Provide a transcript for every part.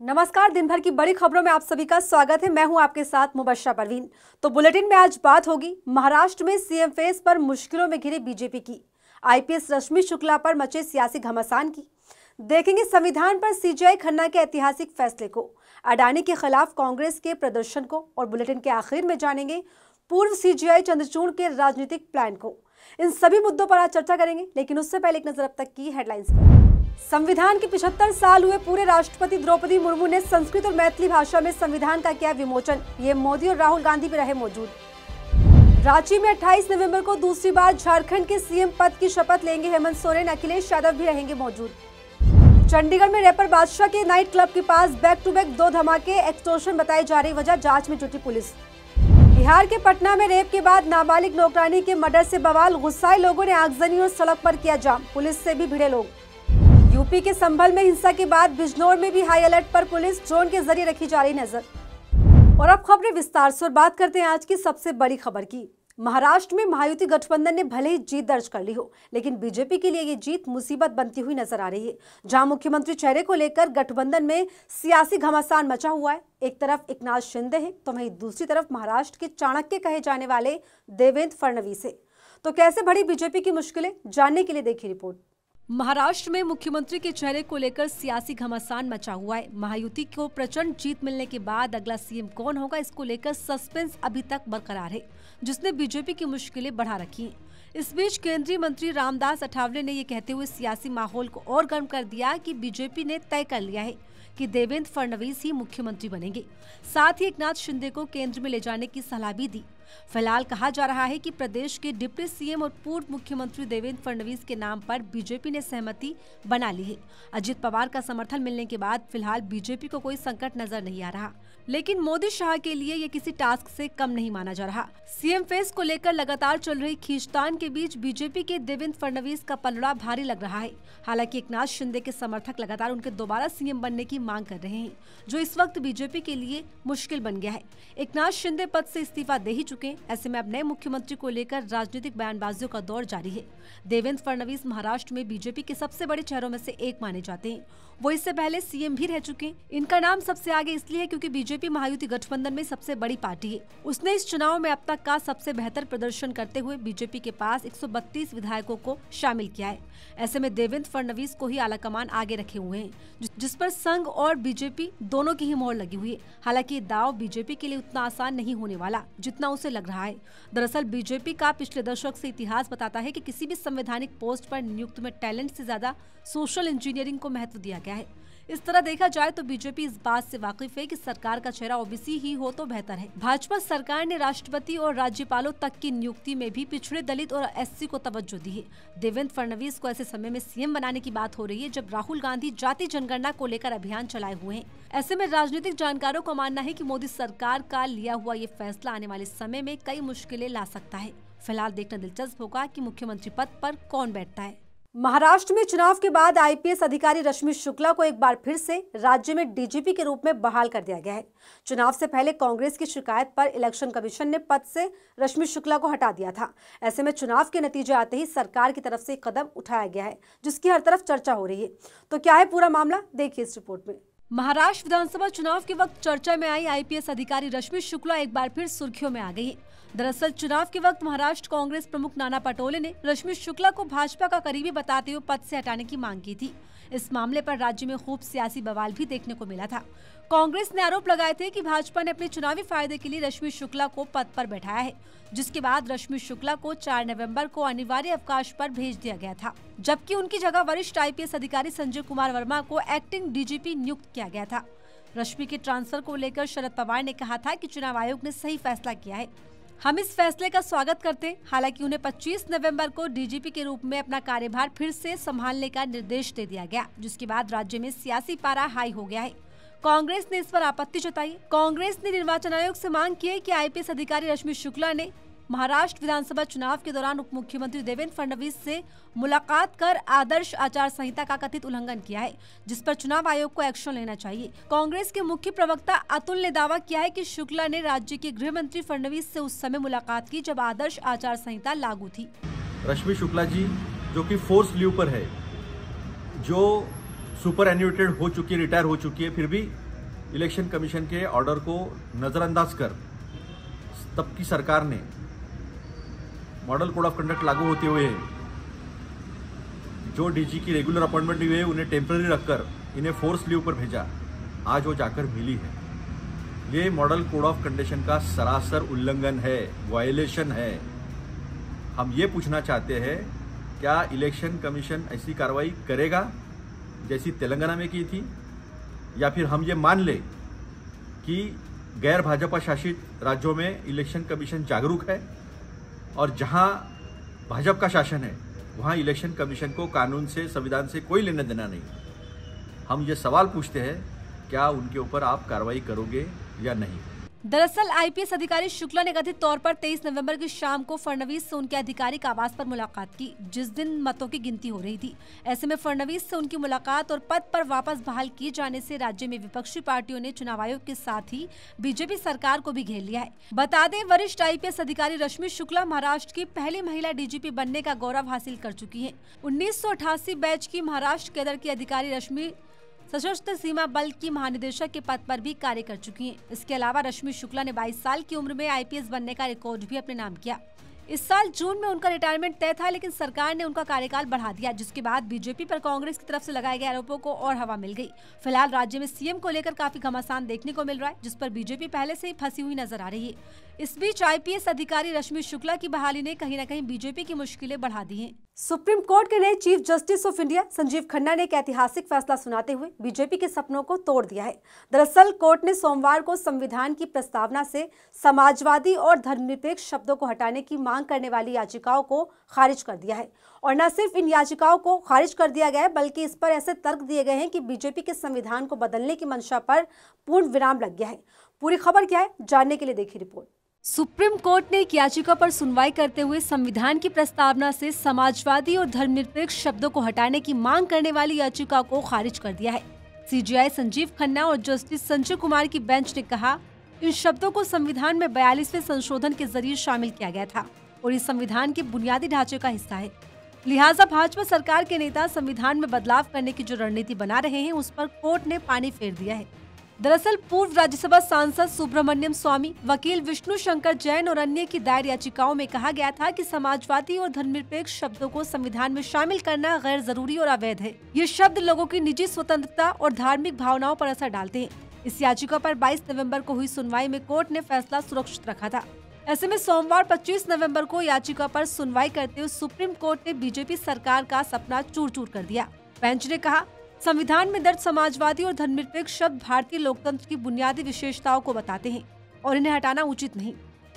नमस्कार। दिन भर की बड़ी खबरों में आप सभी का स्वागत है। मैं हूं आपके साथ मुबश्शरा परवीन। तो बुलेटिन में आज बात होगी महाराष्ट्र में सीएम फेस पर मुश्किलों में घिरी बीजेपी की, आईपीएस रश्मि शुक्ला पर मचे सियासी घमासान की, देखेंगे संविधान पर सीजेआई खन्ना के ऐतिहासिक फैसले को, अडानी के खिलाफ कांग्रेस के प्रदर्शन को और बुलेटिन के आखिर में जानेंगे पूर्व सीजेआई चंद्रचूड़ के राजनीतिक प्लान को। इन सभी मुद्दों पर आज चर्चा करेंगे, लेकिन उससे पहले एक नजर अब तक की हेडलाइंस पर। संविधान के 75 साल हुए पूरे, राष्ट्रपति द्रौपदी मुर्मू ने संस्कृत और मैथिली भाषा में संविधान का किया विमोचन। ये मोदी और राहुल गांधी भी रहे मौजूद। रांची में 28 नवंबर को दूसरी बार झारखंड के सीएम पद की शपथ लेंगे हेमंत सोरेन, अखिलेश यादव भी रहेंगे मौजूद। चंडीगढ़ में रैपर बादशाह के नाइट क्लब के पास बैक टू बैक 2 धमाके, एक्सटॉर्शन बताई जा रही वजह, जांच में जुटी पुलिस। बिहार के पटना में रेप के बाद नाबालिग नौकरानी के मर्डर से बवाल, गुस्साए लोगों ने आगजनी और सड़क पर किया जाम, पुलिस से भी भिड़े लोग। यूपी के संभल में हिंसा के बाद बिजनौर में भी हाई अलर्ट पर पुलिस, ड्रोन के जरिए रखी जा रही नजर। और अब खबरें विस्तार से, और बात करते हैं आज की सबसे बड़ी खबर की। महाराष्ट्र में महायुति गठबंधन ने भले ही जीत दर्ज कर ली हो, लेकिन बीजेपी के लिए ये जीत मुसीबत बनती हुई नजर आ रही है। जहां मुख्यमंत्री चेहरे को लेकर गठबंधन में सियासी घमासान मचा हुआ है। एक तरफ एकनाथ शिंदे हैं, तो वहीं दूसरी तरफ महाराष्ट्र के चाणक्य कहे जाने वाले देवेंद्र फडणवीस है। तो कैसे बढ़ी बीजेपी की मुश्किलें, जानने के लिए देखिए रिपोर्ट। महाराष्ट्र में मुख्यमंत्री के चेहरे को लेकर सियासी घमासान मचा हुआ है। महायुति को प्रचंड जीत मिलने के बाद अगला सीएम कौन होगा, इसको लेकर सस्पेंस अभी तक बरकरार है, जिसने बीजेपी की मुश्किलें बढ़ा रखी हैं। इस बीच केंद्रीय मंत्री रामदास अठावले ने ये कहते हुए सियासी माहौल को और गर्म कर दिया कि बीजेपी ने तय कर लिया है कि देवेंद्र फडणवीस ही मुख्यमंत्री बनेंगे। साथ ही एकनाथ शिंदे को केंद्र में ले जाने की सलाह भी दी। फिलहाल कहा जा रहा है कि प्रदेश के डिप्टी सीएम और पूर्व मुख्यमंत्री देवेंद्र फडणवीस के नाम पर बीजेपी ने सहमति बना ली है। अजित पवार का समर्थन मिलने के बाद फिलहाल बीजेपी को कोई संकट नजर नहीं आ रहा, लेकिन मोदी शाह के लिए ये किसी टास्क से कम नहीं माना जा रहा। सीएम फेस को लेकर लगातार चल रही खींचतान के बीच बीजेपी के देवेंद्र फडणवीस का पलड़ा भारी लग रहा है। हालांकि एकनाथ शिंदे के समर्थक लगातार उनके दोबारा सीएम बनने की मांग कर रहे हैं, जो इस वक्त बीजेपी के लिए मुश्किल बन गया है। एकनाथ शिंदे पद से इस्तीफा दे ही चुके, ऐसे में अब नए मुख्यमंत्री को लेकर राजनीतिक बयानबाजियों का दौर जारी है। देवेंद्र फडणवीस महाराष्ट्र में बीजेपी के सबसे बड़े चेहरों में से एक माने जाते हैं। वो इससे पहले सीएम भी रह चुके हैं। इनका नाम सबसे आगे इसलिए है क्योंकि बीजेपी महायुति गठबंधन में सबसे बड़ी पार्टी है। उसने इस चुनाव में अब तक का सबसे बेहतर प्रदर्शन करते हुए बीजेपी के पास 132 विधायकों को शामिल किया है। ऐसे में देवेंद्र फडणवीस को ही आलाकमान आगे रखे हुए हैं, जिस पर संघ और बीजेपी दोनों की ही मोहर लगी हुई है। हालांकि ये दाव बीजेपी के लिए उतना आसान नहीं होने वाला जितना उसे लग रहा है। दरअसल बीजेपी का पिछले दशक से इतिहास बताता है कि किसी भी संवैधानिक पोस्ट पर नियुक्त में टैलेंट से ज्यादा सोशल इंजीनियरिंग को महत्व दिया गया है। इस तरह देखा जाए तो बीजेपी इस बात से वाकिफ है कि सरकार का चेहरा ओबीसी ही हो तो बेहतर है। भाजपा सरकार ने राष्ट्रपति और राज्यपालों तक की नियुक्ति में भी पिछड़े दलित और एससी को तवज्जो दी है। देवेंद्र फडणवीस को ऐसे समय में सीएम बनाने की बात हो रही है जब राहुल गांधी जाति जनगणना को लेकर अभियान चलाए हुए हैं। ऐसे में राजनीतिक जानकारों का मानना है कि मोदी सरकार का लिया हुआ ये फैसला आने वाले समय में कई मुश्किलें ला सकता है। फिलहाल देखना दिलचस्प होगा कि मुख्यमंत्री पद पर कौन बैठता है। महाराष्ट्र में चुनाव के बाद आईपीएस अधिकारी रश्मि शुक्ला को एक बार फिर से राज्य में डीजीपी के रूप में बहाल कर दिया गया है। चुनाव से पहले कांग्रेस की शिकायत पर इलेक्शन कमीशन ने पद से रश्मि शुक्ला को हटा दिया था। ऐसे में चुनाव के नतीजे आते ही सरकार की तरफ से कदम उठाया गया है, जिसकी हर तरफ चर्चा हो रही है। तो क्या है पूरा मामला, देखिए इस रिपोर्ट में। महाराष्ट्र विधानसभा चुनाव के वक्त चर्चा में आई आईपीएस अधिकारी रश्मि शुक्ला एक बार फिर सुर्खियों में आ गई है। दरअसल चुनाव के वक्त महाराष्ट्र कांग्रेस प्रमुख नाना पटोले ने रश्मि शुक्ला को भाजपा का करीबी बताते हुए पद से हटाने की मांग की थी। इस मामले पर राज्य में खूब सियासी बवाल भी देखने को मिला था। कांग्रेस ने आरोप लगाए थे कि भाजपा ने अपने चुनावी फायदे के लिए रश्मि शुक्ला को पद पर बैठाया है, जिसके बाद रश्मि शुक्ला को 4 नवंबर को अनिवार्य अवकाश पर भेज दिया गया था, जबकि उनकी जगह वरिष्ठ आईपीएस अधिकारी संजय कुमार वर्मा को एक्टिंग डीजीपी नियुक्त किया गया था। रश्मि के ट्रांसफर को लेकर शरद पवार ने कहा था कि चुनाव आयोग ने सही फैसला किया है, हम इस फैसले का स्वागत करते हैं। हालांकि उन्हें 25 नवंबर को डीजीपी के रूप में अपना कार्यभार फिर से संभालने का निर्देश दे दिया गया, जिसके बाद राज्य में सियासी पारा हाई हो गया है। कांग्रेस ने इस पर आपत्ति जताई। कांग्रेस ने निर्वाचन आयोग से मांग की है कि आईपीएस अधिकारी रश्मि शुक्ला ने महाराष्ट्र विधानसभा चुनाव के दौरान उप मुख्यमंत्री देवेंद्र फडणवीस से मुलाकात कर आदर्श आचार संहिता का कथित उल्लंघन किया है, जिस पर चुनाव आयोग को एक्शन लेना चाहिए। कांग्रेस के मुख्य प्रवक्ता अतुल ने दावा किया है कि शुक्ला ने राज्य के गृह मंत्री फडणवीस से उस समय मुलाकात की जब आदर्श आचार संहिता लागू थी। रश्मि शुक्ला जी जो कि फोर्स लीव पर है, जो सुपर एन्यूटेड हो चुकी है, रिटायर हो चुकी है, फिर भी इलेक्शन कमीशन के ऑर्डर को नजरअंदाज कर तब की सरकार ने मॉडल कोड ऑफ कंडक्ट लागू होते हुए जो डीजी की रेगुलर अपॉइंटमेंट हुई है उन्हें टेम्पररी रखकर इन्हें फोर्स लीव पर भेजा। आज वो जाकर मिली है। ये मॉडल कोड ऑफ कंडक्शन का सरासर उल्लंघन है, वायलेशन है। हम ये पूछना चाहते हैं, क्या इलेक्शन कमीशन ऐसी कार्रवाई करेगा जैसी तेलंगाना में की थी, या फिर हम ये मान ले कि गैर भाजपा शासित राज्यों में इलेक्शन कमीशन जागरूक है और जहां भाजपा का शासन है वहां इलेक्शन कमीशन को कानून से, संविधान से कोई लेना देना नहीं। हम ये सवाल पूछते हैं, क्या उनके ऊपर आप कार्रवाई करोगे या नहीं। दरअसल आईपीएस अधिकारी शुक्ला ने कथित तौर पर 23 नवंबर की शाम को फडणवीस से उनके आधिकारिक आवास पर मुलाकात की, जिस दिन मतों की गिनती हो रही थी। ऐसे में फडणवीस से उनकी मुलाकात और पद पर वापस बहाल किए जाने से राज्य में विपक्षी पार्टियों ने चुनाव आयोग के साथ ही बीजेपी सरकार को भी घेर लिया है। बता दें, वरिष्ठ आईपीएस अधिकारी रश्मि शुक्ला महाराष्ट्र की पहली महिला डीजीपी बनने का गौरव हासिल कर चुकी है। 1988 बैच की महाराष्ट्र केडर की अधिकारी रश्मि सशस्त्र सीमा बल की महानिदेशक के पद पर भी कार्य कर चुकी हैं। इसके अलावा रश्मि शुक्ला ने 22 साल की उम्र में आईपीएस बनने का रिकॉर्ड भी अपने नाम किया। इस साल जून में उनका रिटायरमेंट तय था, लेकिन सरकार ने उनका कार्यकाल बढ़ा दिया, जिसके बाद बीजेपी पर कांग्रेस की तरफ से लगाए गए आरोपों को और हवा मिल गई। फिलहाल राज्य में सीएम को लेकर काफी घमासान देखने को मिल रहा है, जिस पर बीजेपी पहले से ही फंसी हुई नजर आ रही है। इस बीच आईपीएस अधिकारी रश्मि शुक्ला की बहाली ने कहीं न कहीं बीजेपी की मुश्किलें बढ़ा दी हैं। सुप्रीम कोर्ट के नए chief justice of India Sanjeev Khanna ने एक ऐतिहासिक फैसला सुनाते हुए बीजेपी के सपनों को तोड़ दिया है। दरअसल कोर्ट ने सोमवार को संविधान की प्रस्तावना से समाजवादी और धर्मनिरपेक्ष शब्दों को हटाने की मांग करने वाली याचिकाओं को खारिज कर दिया है। और न सिर्फ इन याचिकाओं को खारिज कर दिया गया है, बल्कि इस पर ऐसे तर्क दिए गए हैं कि बीजेपी के संविधान को बदलने की मंशा पर पूर्ण विराम लग गया है। पूरी खबर क्या है, जानने के लिए देखिए रिपोर्ट। सुप्रीम कोर्ट ने एक याचिका पर सुनवाई करते हुए संविधान की प्रस्तावना से समाजवादी और धर्मनिरपेक्ष शब्दों को हटाने की मांग करने वाली याचिका को खारिज कर दिया है। सीजेआई संजीव खन्ना और जस्टिस संजय कुमार की बेंच ने कहा, इन शब्दों को संविधान में 42वें संशोधन के जरिए शामिल किया गया था और इस संविधान के बुनियादी ढांचे का हिस्सा है। लिहाजा भाजपा सरकार के नेता संविधान में बदलाव करने की जो रणनीति बना रहे हैं, उस पर कोर्ट ने पानी फेर दिया है। दरअसल पूर्व राज्यसभा सांसद सुब्रमण्यम स्वामी, वकील विष्णु शंकर जैन और अन्य की दायर याचिकाओं में कहा गया था कि समाजवादी और धर्मनिरपेक्ष शब्दों को संविधान में शामिल करना गैर जरूरी और अवैध है। ये शब्द लोगों की निजी स्वतंत्रता और धार्मिक भावनाओं पर असर डालते हैं। इस याचिका पर 22 नवंबर को हुई सुनवाई में कोर्ट ने फैसला सुरक्षित रखा था। ऐसे में सोमवार 25 नवंबर को याचिका पर सुनवाई करते हुए सुप्रीम कोर्ट ने बीजेपी सरकार का सपना चूर-चूर कर दिया। बेंच ने कहा, संविधान में दर्ज समाजवादी और धर्मनिरपेक्ष शब्द भारतीय लोकतंत्र की बुनियादी विशेषताओं को बताते हैं और इन्हें हटाना उचित नहीं।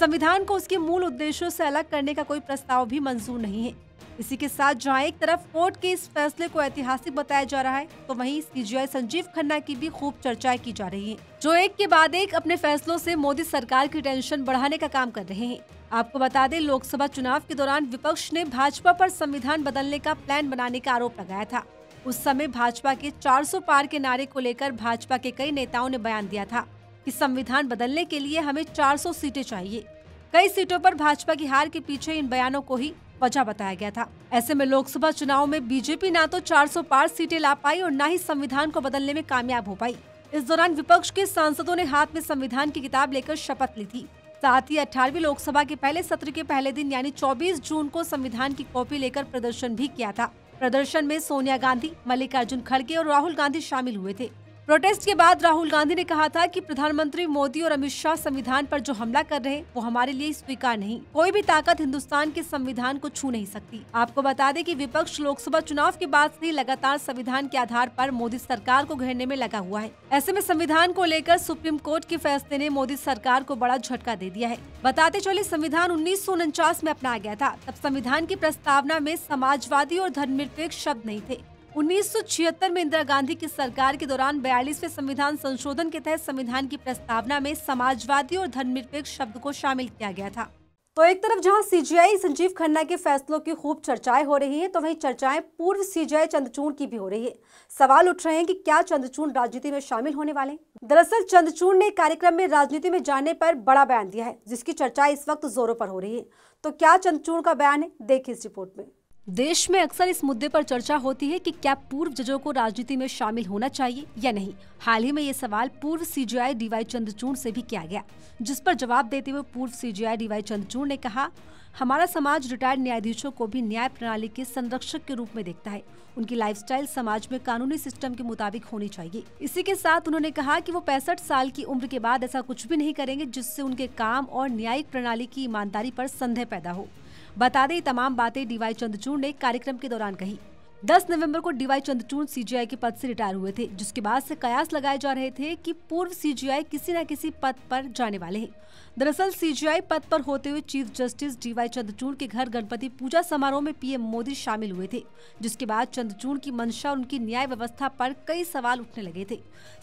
संविधान को उसके मूल उद्देश्यों से अलग करने का कोई प्रस्ताव भी मंजूर नहीं है। इसी के साथ जहां एक तरफ कोर्ट के इस फैसले को ऐतिहासिक बताया जा रहा है, तो वहीं सीजेआई संजीव खन्ना की भी खूब चर्चाएं की जा रही हैं, जो एक के बाद एक अपने फैसलों से मोदी सरकार की टेंशन बढ़ाने का काम कर रहे हैं। आपको बता दें, लोकसभा चुनाव के दौरान विपक्ष ने भाजपा पर संविधान बदलने का प्लान बनाने का आरोप लगाया था। उस समय भाजपा के 400 पार के नारे को लेकर भाजपा के कई नेताओं ने बयान दिया था कि संविधान बदलने के लिए हमें 400 सीटें चाहिए। कई सीटों पर भाजपा की हार के पीछे इन बयानों को ही वजह बताया गया था। ऐसे में लोकसभा चुनाव में बीजेपी ना तो 400 पार सीटें ला पाई और न ही संविधान को बदलने में कामयाब हो पाई। इस दौरान विपक्ष के सांसदों ने हाथ में संविधान की किताब लेकर शपथ ली थी। साथ ही 18वीं लोकसभा के पहले सत्र के पहले दिन यानी 24 जून को संविधान की कॉपी लेकर प्रदर्शन भी किया था। प्रदर्शन में सोनिया गांधी, मल्लिकार्जुन खड़गे और राहुल गांधी शामिल हुए थे। प्रोटेस्ट के बाद राहुल गांधी ने कहा था कि प्रधानमंत्री मोदी और अमित शाह संविधान पर जो हमला कर रहे हैं, वो हमारे लिए स्वीकार नहीं। कोई भी ताकत हिंदुस्तान के संविधान को छू नहीं सकती। आपको बता दें कि विपक्ष लोकसभा चुनाव के बाद से लगातार संविधान के आधार पर मोदी सरकार को घेरने में लगा हुआ है। ऐसे में संविधान को लेकर सुप्रीम कोर्ट के फैसले ने मोदी सरकार को बड़ा झटका दे दिया है। बताते चले, संविधान 1949 में अपनाया गया था। तब संविधान की प्रस्तावना में समाजवादी और धर्मनिरपेक्ष शब्द नहीं थे। 1976 में इंदिरा गांधी की सरकार के दौरान 42वें संविधान संशोधन के तहत संविधान की प्रस्तावना में समाजवादी और धर्मनिरपेक्ष शब्द को शामिल किया गया था। तो एक तरफ जहां सीजेआई संजीव खन्ना के फैसलों की खूब चर्चाएं हो रही हैं, तो वहीं चर्चाएं पूर्व सीजेआई चंद्रचूड़ की भी हो रही है। सवाल उठ रहे हैं कि क्या चंद्रचूड़ राजनीति में शामिल होने वाले हैं। दरअसल चंद्रचूड़ ने कार्यक्रम में राजनीति में जाने पर बड़ा बयान दिया है, जिसकी चर्चा इस वक्त जोरों पर हो रही है। तो क्या चंद्रचूड़ का बयान है, देखिए इस रिपोर्ट में। देश में अक्सर इस मुद्दे पर चर्चा होती है कि क्या पूर्व जजों को राजनीति में शामिल होना चाहिए या नहीं। हाल ही में ये सवाल पूर्व सीजेआई डीवाई चंद्रचूड़ से भी किया गया, जिस पर जवाब देते हुए पूर्व सीजेआई डीवाई चंद्रचूड़ ने कहा, हमारा समाज रिटायर्ड न्यायाधीशों को भी न्याय प्रणाली के संरक्षक के रूप में देखता है। उनकी लाइफस्टाइल समाज में कानूनी सिस्टम के मुताबिक होनी चाहिए। इसी के साथ उन्होंने कहा कि वो 65 साल की उम्र के बाद ऐसा कुछ भी नहीं करेंगे जिससे उनके काम और न्यायिक प्रणाली की ईमानदारी पर संदेह पैदा हो। बता दें, तमाम बातें डीवाई चंद्रचूड़ ने कार्यक्रम के दौरान कही। 10 नवंबर को डीवाई चंद्रचूड़ सीजेआई के पद से रिटायर हुए थे, जिसके बाद से कयास लगाए जा रहे थे कि पूर्व सीजेआई किसी न किसी पद पर जाने वाले हैं। दरअसल सीजेआई पद पर होते हुए चीफ जस्टिस डीवाई चंद्रचूड़ के घर गणपति पूजा समारोह में पीएम मोदी शामिल हुए थे, जिसके बाद चंद्रचूड़ की मंशा और उनकी न्याय व्यवस्था पर कई सवाल उठने लगे थे।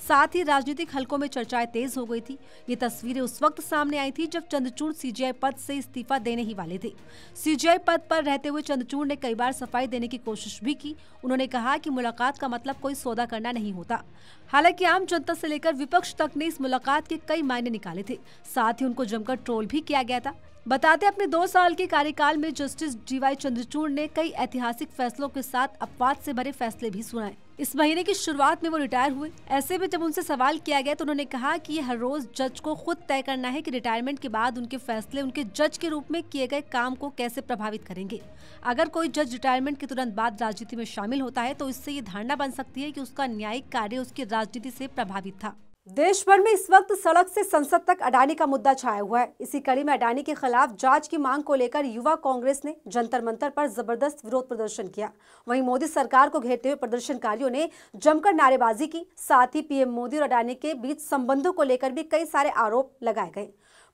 साथ ही राजनीतिक हलकों में चर्चाएं तेज हो गई थी। ये तस्वीरें उस वक्त सामने आई थी जब चंद्रचूड़ सीजेआई पद से इस्तीफा देने ही वाले थे। सीजेआई पद पर रहते हुए चंद्रचूड़ ने कई बार सफाई देने की कोशिश भी की। उन्होंने कहा कि मुलाकात का मतलब कोई सौदा करना नहीं होता। हालांकि आम जनता से लेकर विपक्ष तक ने इस मुलाकात के कई मायने निकाले थे। साथ ही उनको जमकर ट्रोल भी किया गया था। बताते अपने 2 साल के कार्यकाल में जस्टिस डीवाई चंद्रचूड़ ने कई ऐतिहासिक फैसलों के साथ अपवाद से भरे फैसले भी सुनाए। इस महीने की शुरुआत में वो रिटायर हुए। ऐसे में जब उनसे सवाल किया गया तो उन्होंने कहा कि ये हर रोज जज को खुद तय करना है कि रिटायरमेंट के बाद उनके फैसले उनके जज के रूप में किए गए काम को कैसे प्रभावित करेंगे। अगर कोई जज रिटायरमेंट के तुरंत बाद राजनीति में शामिल होता है तो इससे ये धारणा बन सकती है कि उसका न्यायिक कार्य उसकी राजनीति से प्रभावित था। देश भर में इस वक्त सड़क से संसद तक अडानी का मुद्दा छाया हुआ है। इसी कड़ी में अडानी के खिलाफ जांच की मांग को लेकर युवा कांग्रेस ने जंतर मंतर पर जबरदस्त विरोध प्रदर्शन किया। वहीं मोदी सरकार को घेरते हुए प्रदर्शनकारियों ने जमकर नारेबाजी की। साथ ही पीएम मोदी और अडानी के बीच संबंधों को लेकर भी कई सारे आरोप लगाए गए।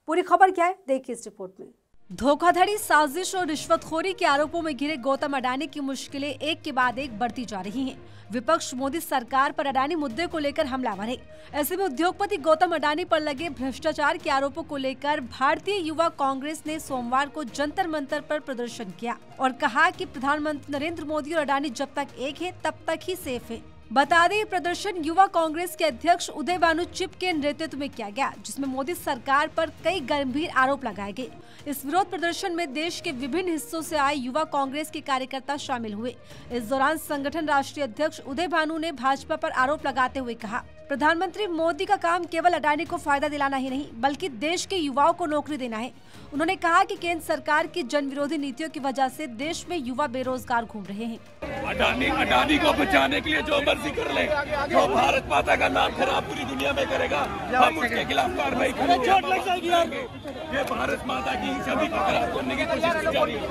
पूरी खबर क्या है, देखिए इस रिपोर्ट में। धोखाधड़ी, साजिश और रिश्वतखोरी के आरोपों में घिरे गौतम अडानी की मुश्किलें एक के बाद एक बढ़ती जा रही हैं। विपक्ष मोदी सरकार पर अडानी मुद्दे को लेकर हमलावर है। ऐसे में उद्योगपति गौतम अडानी पर लगे भ्रष्टाचार के आरोपों को लेकर भारतीय युवा कांग्रेस ने सोमवार को जंतर मंतर पर प्रदर्शन किया और कहा कि प्रधानमंत्री नरेंद्र मोदी और अडानी जब तक एक है तब तक ही सेफ है। बता दें, प्रदर्शन युवा कांग्रेस के अध्यक्ष उदय भानु चिप के नेतृत्व में किया गया, जिसमें मोदी सरकार पर कई गंभीर आरोप लगाए गए। इस विरोध प्रदर्शन में देश के विभिन्न हिस्सों से आए युवा कांग्रेस के कार्यकर्ता शामिल हुए। इस दौरान संगठन राष्ट्रीय अध्यक्ष उदय भानु ने भाजपा पर आरोप लगाते हुए कहा, प्रधानमंत्री मोदी का काम केवल अडानी को फायदा दिलाना ही नहीं बल्कि देश के युवाओं को नौकरी देना है। उन्होंने कहा कि केंद्र सरकार की जन विरोधी नीतियों की वजह से देश में युवा बेरोजगार घूम रहे हैं। अडानी को बचाने के लिए जो मर्जी कर ले, जो भारत माता का नाम खराब पूरी दुनिया में करेगा, हम उसके खिलाफ कार्रवाई करेंगे। ये भारत माता की छवि को खराब करने की कोशिश की जा रही है।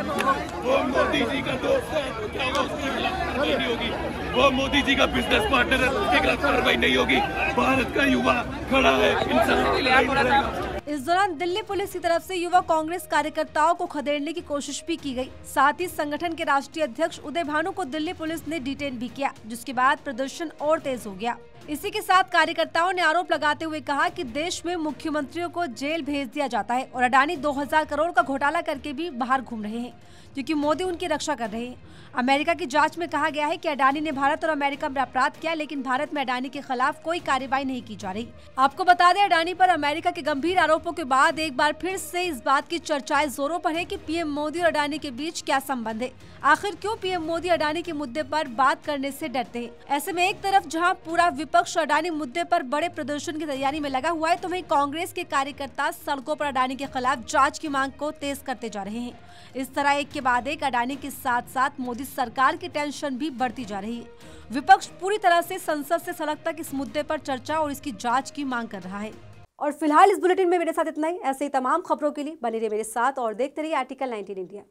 वो मोदी जी का दोस्त है, क्या उसके खिलाफ कार्रवाई नहीं होगी? वो मोदी जी का बिजनेस पार्टनर है, उसके खिलाफ कार्रवाई नहीं होगी। भारत का युवा खड़ा है, इंसान। इस दौरान दिल्ली पुलिस की तरफ से युवा कांग्रेस कार्यकर्ताओं को खदेड़ने की कोशिश भी की गई। साथ ही संगठन के राष्ट्रीय अध्यक्ष उदय भानु को दिल्ली पुलिस ने डिटेन भी किया, जिसके बाद प्रदर्शन और तेज हो गया। इसी के साथ कार्यकर्ताओं ने आरोप लगाते हुए कहा कि देश में मुख्यमंत्रियों को जेल भेज दिया जाता है और अडानी 2000 करोड़ का घोटाला करके भी बाहर घूम रहे हैं, क्योंकि मोदी उनकी रक्षा कर रहे हैं। अमेरिका की जांच में कहा गया है कि अडानी ने भारत और अमेरिका में अपराध किया, लेकिन भारत में अडानी के खिलाफ कोई कार्रवाई नहीं की जा रही। आपको बता दें, अडानी पर अमेरिका के गंभीर आरोपों के बाद एक बार फिर से इस बात की चर्चाएं जोरों पर है कि पीएम मोदी और अडानी के बीच क्या संबंध है। आखिर क्यों पीएम मोदी अडानी के मुद्दे पर बात करने से डरते हैं? ऐसे में एक तरफ जहां पूरा विपक्ष अडानी मुद्दे पर बड़े प्रदर्शन की तैयारी में लगा हुआ है, तो वहीं कांग्रेस के कार्यकर्ता सड़कों पर अडानी के खिलाफ जांच की मांग को तेज करते जा रहे हैं। इस तरह एक के बाद एक अडानी के साथ साथ मोदी सरकार की टेंशन भी बढ़ती जा रही है। विपक्ष पूरी तरह से संसद से सड़क तक इस मुद्दे पर चर्चा और इसकी जांच की मांग कर रहा है। और फिलहाल इस बुलेटिन में मेरे साथ इतना ही। ऐसे ही तमाम खबरों के लिए बने रहिए मेरे साथ और देखते रहिए आर्टिकल 19 इंडिया।